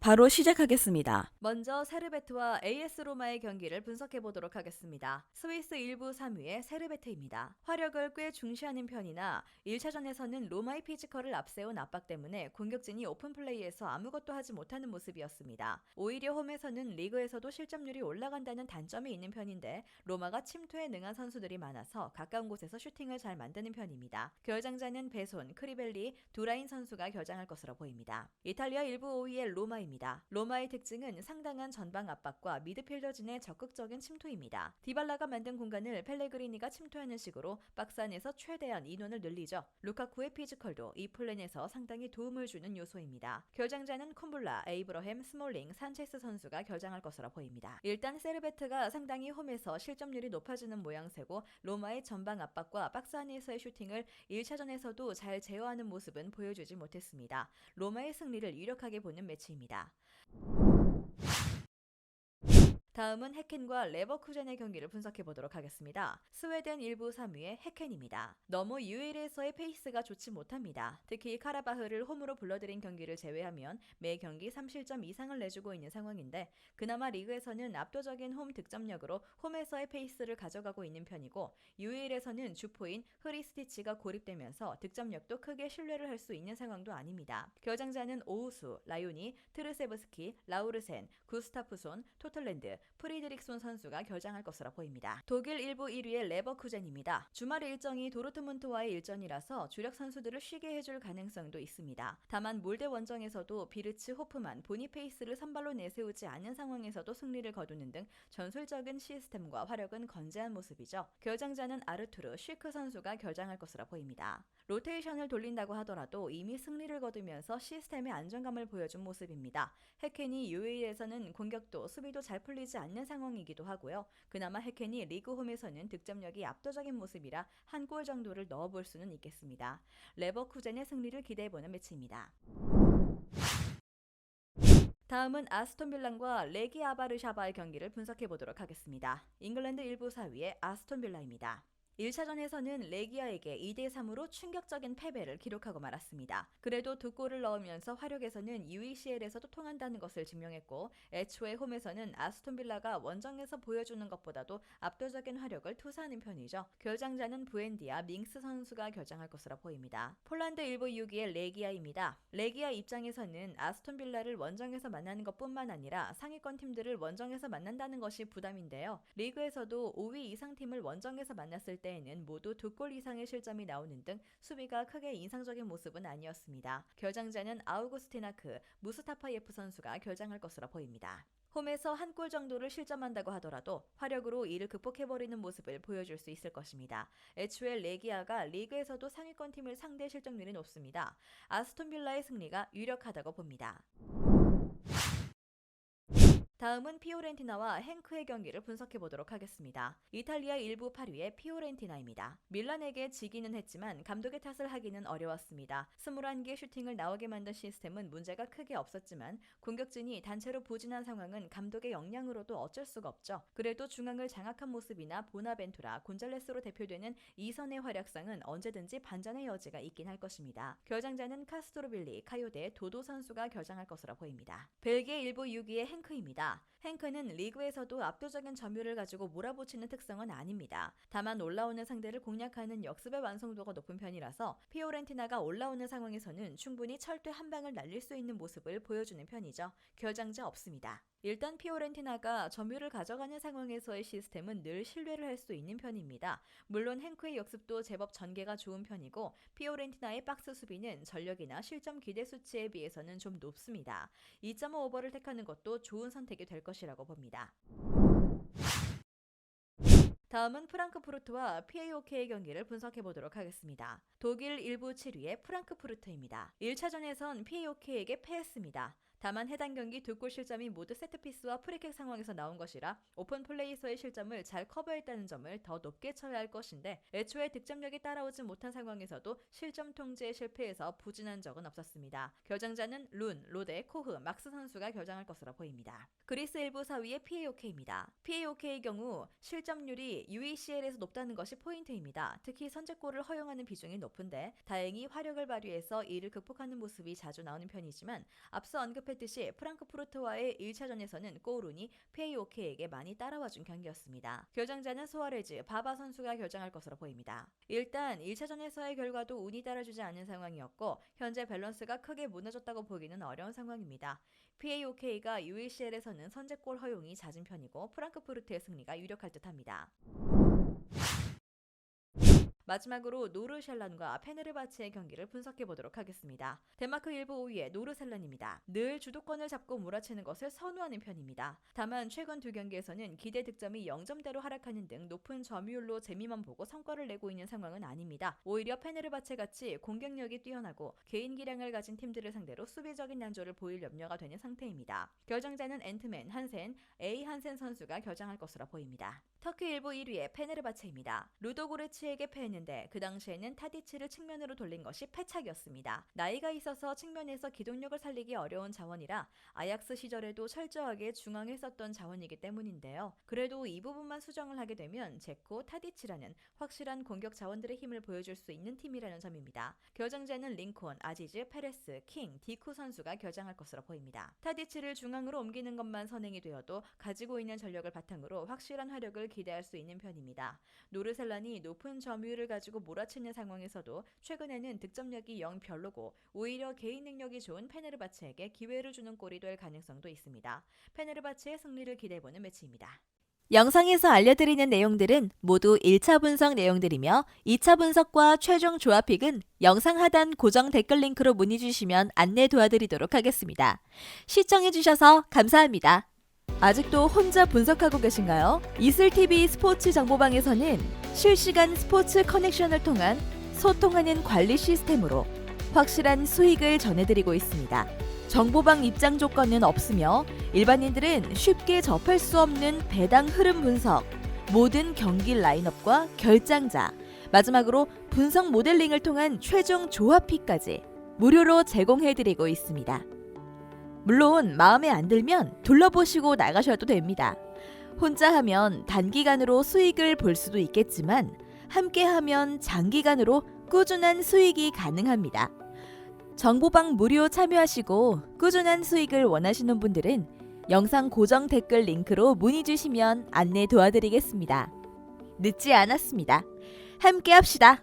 바로 시작하겠습니다. 먼저 세르베트와 AS 로마의 경기를 분석해 보도록 하겠습니다. 스위스 1부 3위의 세르베트입니다. 화력을 꽤 중시하는 편이나 1차전에서는 로마의 피지컬을 앞세운 압박 때문에 공격진이 오픈 플레이에서 아무것도 하지 못하는 모습이었습니다. 오히려 홈에서는 리그에서도 실점률이 올라간다는 단점이 있는 편인데 로마가 침투에 능한 선수들이 많아서 가까운 곳에서 슈팅을 잘 만드는 편입니다. 결장자는 베손, 크리벨리, 두라인 선수가 결장할 것으로 보입니다. 이탈리아 1부 5위의 로마입니다. 로마의 특징은 상당한 전방 압박과 미드필더진의 적극적인 침투입니다. 디발라가 만든 공간을 펠레그리니가 침투하는 식으로 박스 안에서 최대한 인원을 늘리죠. 루카쿠의 피지컬도 이 플랜에서 상당히 도움을 주는 요소입니다. 결장자는 콤블라, 에이브러햄, 스몰링, 산체스 선수가 결장할 것으로 보입니다. 일단 세르베트가 상당히 홈에서 실점률이 높아지는 모양새고 로마의 전방 압박과 박스 안에서의 슈팅을 1차전에서도 잘 제어하는 모습은 보여주지 못했습니다. 로마의 승리를 유력하게 보는 매치입니다. 다음은 해켄과 레버쿠젠의 경기를 분석해 보도록 하겠습니다. 스웨덴 1부 3위의 해켄입니다. 너무 UAL에서의 페이스가 좋지 못합니다. 특히 카라바흐를 홈으로 불러들인 경기를 제외하면 매 경기 3실점 이상을 내주고 있는 상황인데 그나마 리그에서는 압도적인 홈 득점력으로 홈에서의 페이스를 가져가고 있는 편이고 UAL에서는 주포인 흐리스티치가 고립되면서 득점력도 크게 신뢰를 할 수 있는 상황도 아닙니다. 결장자는 오우수, 라요니, 트르세브스키, 라우르센, 구스타프손, 토틀랜드, 프리드릭손 선수가 결장할 것으로 보입니다. 독일 1부 1위의 레버쿠젠입니다. 주말 일정이 도르트문트와의 일전이라서 주력 선수들을 쉬게 해줄 가능성도 있습니다. 다만 몰데 원정에서도 비르츠, 호프만, 보니페이스를 선발로 내세우지 않은 상황에서도 승리를 거두는 등 전술적인 시스템과 화력은 건재한 모습이죠. 결장자는 아르투르, 쉬크 선수가 결장할 것으로 보입니다. 로테이션을 돌린다고 하더라도 이미 승리를 거두면서 시스템의 안정감을 보여준 모습입니다. 해켄이 UA에서는 공격도 수비도 잘 풀리지 않는 상황이기도 하고요. 그나마 해켄이 리그 홈에서는 득점력이 압도적인 모습이라 한 골 정도를 넣어볼 수는 있겠습니다. 레버쿠젠의 승리를 기대해보는 매치입니다. 다음은 아스톤 빌라과 레기 아바르샤바의 경기를 분석해 보도록 하겠습니다. 잉글랜드 1부 4위의 아스톤 빌라입니다. 1차전에서는 레기아에게 2대3으로 충격적인 패배를 기록하고 말았습니다. 그래도 두 골을 넣으면서 화력에서는 UECL에서도 통한다는 것을 증명했고 애초에 홈에서는 아스톤 빌라가 원정에서 보여주는 것보다도 압도적인 화력을 투사하는 편이죠. 결장자는 부엔디아, 밍스 선수가 결장할 것으로 보입니다. 폴란드 1부 6위의 레기아입니다. 레기아 입장에서는 아스톤 빌라를 원정에서 만나는 것뿐만 아니라 상위권 팀들을 원정에서 만난다는 것이 부담인데요. 리그에서도 5위 이상 팀을 원정에서 만났을 때에는 모두 2골 이상의 실점이 나오는 등 수비가 크게 인상적인 모습은 아니었습니다. 결장자는 아우구스티나크, 무스타파예프 선수가 결장할 것으로 보입니다. 홈에서 한 골 정도를 실점한다고 하더라도 화력으로 이를 극복해버리는 모습을 보여줄 수 있을 것입니다. 애초에 레기아가 리그에서도 상위권 팀을 상대 실점률이 높습니다. 아스톤 빌라의 승리가 유력하다고 봅니다. 다음은 피오렌티나와 행크의 경기를 분석해 보도록 하겠습니다. 이탈리아 1부 8위의 피오렌티나입니다. 밀란에게 지기는 했지만 감독의 탓을 하기는 어려웠습니다. 21개 슈팅을 나오게 만든 시스템은 문제가 크게 없었지만 공격진이 단체로 부진한 상황은 감독의 역량으로도 어쩔 수가 없죠. 그래도 중앙을 장악한 모습이나 보나벤투라, 곤잘레스로 대표되는 이선의 활약상은 언제든지 반전의 여지가 있긴 할 것입니다. 결장자는 카스토로빌리, 카요데, 도도 선수가 결장할 것으로 보입니다. 벨기에 1부 6위의 행크입니다. 행크는 리그에서도 압도적인 점유율을 가지고 몰아붙이는 특성은 아닙니다. 다만 올라오는 상대를 공략하는 역습의 완성도가 높은 편이라서 피오렌티나가 올라오는 상황에서는 충분히 철퇴 한 방을 날릴 수 있는 모습을 보여주는 편이죠. 결장자 없습니다. 일단 피오렌티나가 점유율을 가져가는 상황에서의 시스템은 늘 신뢰를 할 수 있는 편입니다. 물론 행크의 역습도 제법 전개가 좋은 편이고 피오렌티나의 박스 수비는 전력이나 실점 기대 수치에 비해서는 좀 높습니다. 2.5 오버를 택하는 것도 좋은 선택이 될 것이라고 봅니다. 다음은 프랑크푸르트와 PAOK의 경기를 분석해 보도록 하겠습니다. 독일 1부 7위의 프랑크푸르트입니다. 1차전에선 PAOK에게 패했습니다. 다만 해당 경기 2골 실점이 모두 세트피스와 프리킥 상황에서 나온 것이라 오픈 플레이에서의 실점을 잘 커버했다는 점을 더 높게 쳐야 할 것인데 애초에 득점력이 따라오지 못한 상황에서도 실점 통제에 실패해서 부진한 적은 없었습니다. 결장자는 룬, 로데, 코흐, 막스 선수가 결장할 것으로 보입니다. 그리스 1부 4위의 PAOK입니다. PAOK의 경우 실점률이 UECL에서 높다는 것이 포인트입니다. 특히 선제골을 허용하는 비중이 높은데 다행히 화력을 발휘해서 이를 극복하는 모습이 자주 나오는 편이지만 앞서 언급했던 언급했듯이 프랑크푸르트와의 1차전에서는 꼬우룬이 PAOK에게 많이 따라와준 경기였습니다. 결정자는 수아레즈, 바바 선수가 결정할 것으로 보입니다. 일단 1차전에서의 결과도 운이 따라주지 않은 상황이었고 현재 밸런스가 크게 무너졌다고 보기는 어려운 상황입니다. PAOK가 UACL에서는 선제골 허용이 잦은 편이고 프랑크푸르트의 승리가 유력할 듯합니다. 마지막으로 노르샬란과 페네르바체의 경기를 분석해보도록 하겠습니다. 덴마크 1부 5위의 노르샬란입니다. 늘 주도권을 잡고 몰아치는 것을 선호하는 편입니다. 다만 최근 두 경기에서는 기대 득점이 0점대로 하락하는 등 높은 점유율로 재미만 보고 성과를 내고 있는 상황은 아닙니다. 오히려 페네르바체같이 공격력이 뛰어나고 개인 기량을 가진 팀들을 상대로 수비적인 난조를 보일 염려가 되는 상태입니다. 결정자는 앤트맨, 한센, A 한센 선수가 결정할 것으로 보입니다. 터키 1부 1위의 페네르바체입니다. 루도고르치에게 패했는데 그 당시에는 타디치를 측면으로 돌린 것이 패착이었습니다. 나이가 있어서 측면에서 기동력을 살리기 어려운 자원이라 아약스 시절에도 철저하게 중앙에 썼던 자원이기 때문인데요. 그래도 이 부분만 수정을 하게 되면 제코, 타디치라는 확실한 공격 자원들의 힘을 보여줄 수 있는 팀이라는 점입니다. 결정자는 링콘, 아지즈, 페레스, 킹, 디쿠 선수가 결정할 것으로 보입니다. 타디치를 중앙으로 옮기는 것만 선행이 되어도 가지고 있는 전력을 바탕으로 확실한 화력을 기대할 수 있는 편입니다. 노르샬란이 높은 점유율을 가지고 몰아치는 상황에서도 최근에는 득점력이 영 별로고 오히려 개인 능력이 좋은 페네르바체에게 기회를 주는 꼴이 될 가능성도 있습니다. 페네르바체의 승리를 기대해보는 매치입니다. 영상에서 알려드리는 내용들은 모두 1차 분석 내용들이며 2차 분석과 최종 조합픽은 영상 하단 고정 댓글 링크로 문의 주시면 안내 도와드리도록 하겠습니다. 시청해주셔서 감사합니다. 아직도 혼자 분석하고 계신가요? 이슬TV 스포츠 정보방에서는 실시간 스포츠 커넥션을 통한 소통하는 관리 시스템으로 확실한 수익을 전해드리고 있습니다. 정보방 입장 조건은 없으며 일반인들은 쉽게 접할 수 없는 배당 흐름 분석, 모든 경기 라인업과 결장자, 마지막으로 분석 모델링을 통한 최종 조합픽까지 무료로 제공해드리고 있습니다. 물론 마음에 안 들면 둘러보시고 나가셔도 됩니다. 혼자 하면 단기간으로 수익을 볼 수도 있겠지만 함께 하면 장기간으로 꾸준한 수익이 가능합니다. 정보방 무료 참여하시고 꾸준한 수익을 원하시는 분들은 영상 고정 댓글 링크로 문의 주시면 안내 도와드리겠습니다. 늦지 않았습니다. 함께 합시다.